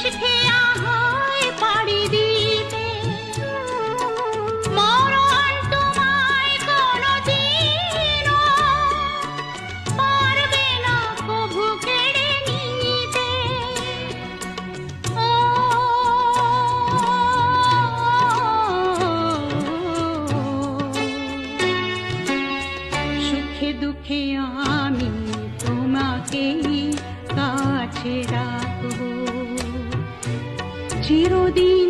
দেশ খেয়া হয় পাড়ি দিতে, মরণ তোমায় কোনোদিনও পারবে না কভু কেড়ে নিতে। ও সুখে দুঃখে আমি তোমাকেই কাছে রাখবো চিরদিন।